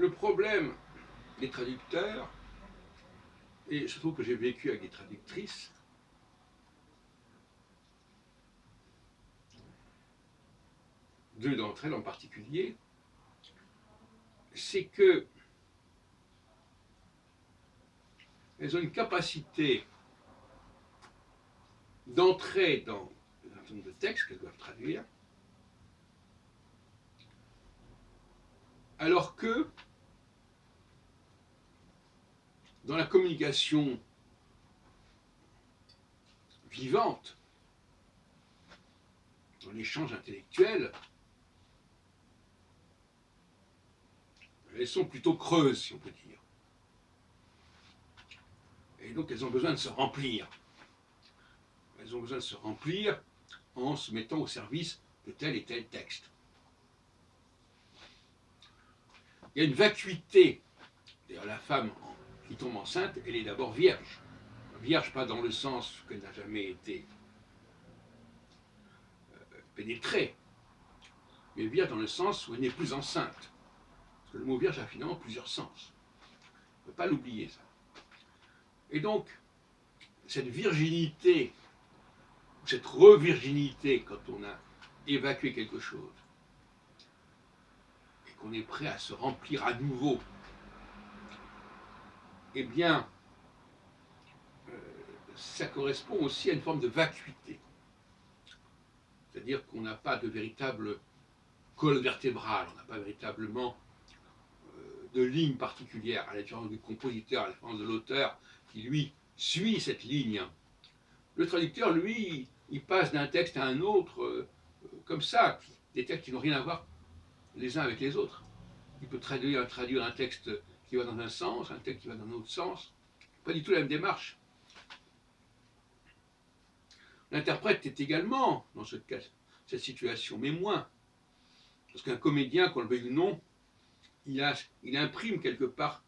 Le problème des traducteurs, et je trouve que j'ai vécu avec des traductrices, deux d'entre elles en particulier, c'est que elles ont une capacité d'entrer dans un certain nombre de textes qu'elles doivent traduire, alors que dans la communication vivante, dans l'échange intellectuel, elles sont plutôt creuses, si on peut dire. Et donc elles ont besoin de se remplir. Elles ont besoin de se remplir en se mettant au service de tel et tel texte. Il y a une vacuité. D'ailleurs, la femme qui tombe enceinte, elle est d'abord vierge. Vierge, pas dans le sens qu'elle n'a jamais été pénétrée, mais vierge dans le sens où elle n'est plus enceinte. Parce que le mot vierge a finalement plusieurs sens. On ne peut pas l'oublier, ça. Et donc, cette virginité, cette revirginité, quand on a évacué quelque chose, et qu'on est prêt à se remplir à nouveau, eh bien, ça correspond aussi à une forme de vacuité. C'est-à-dire qu'on n'a pas de véritable colonne vertébrale, on n'a pas véritablement de ligne particulière, à la différence du compositeur, à la différence de l'auteur, qui lui suit cette ligne. Le traducteur, lui, il passe d'un texte à un autre, comme ça, des textes qui n'ont rien à voir les uns avec les autres. Il peut traduire un texte qui va dans un sens, un texte qui va dans un autre sens. Pas du tout la même démarche. L'interprète est également dans cette situation, mais moins. Parce qu'un comédien, qu'on le veuille ou non, il imprime quelque part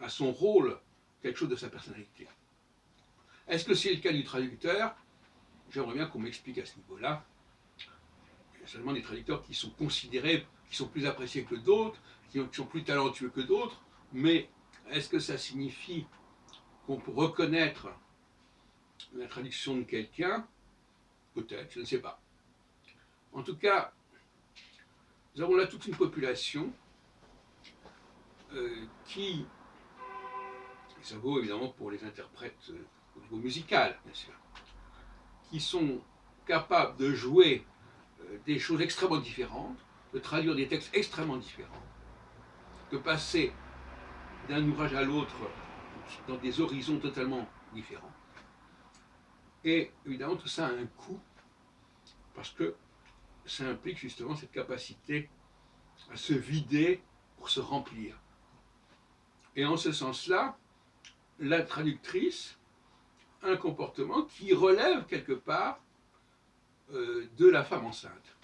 à son rôle quelque chose de sa personnalité. Est-ce que c'est le cas du traducteur? J'aimerais bien qu'on m'explique à ce niveau-là. Il y a seulement des traducteurs qui sont considérés, qui sont plus appréciés que d'autres, qui sont plus talentueux que d'autres, mais est-ce que ça signifie qu'on peut reconnaître la traduction de quelqu'un? Peut-être, je ne sais pas. En tout cas, nous avons là toute une population qui, et ça vaut évidemment pour les interprètes au niveau musical, bien sûr, qui sont capables de jouer des choses extrêmement différentes, de traduire des textes extrêmement différents, de passer d'un ouvrage à l'autre dans des horizons totalement différents. Et évidemment, tout ça a un coût, parce que ça implique justement cette capacité à se vider pour se remplir. Et en ce sens-là, la traductrice a un comportement qui relève quelque part de la femme enceinte.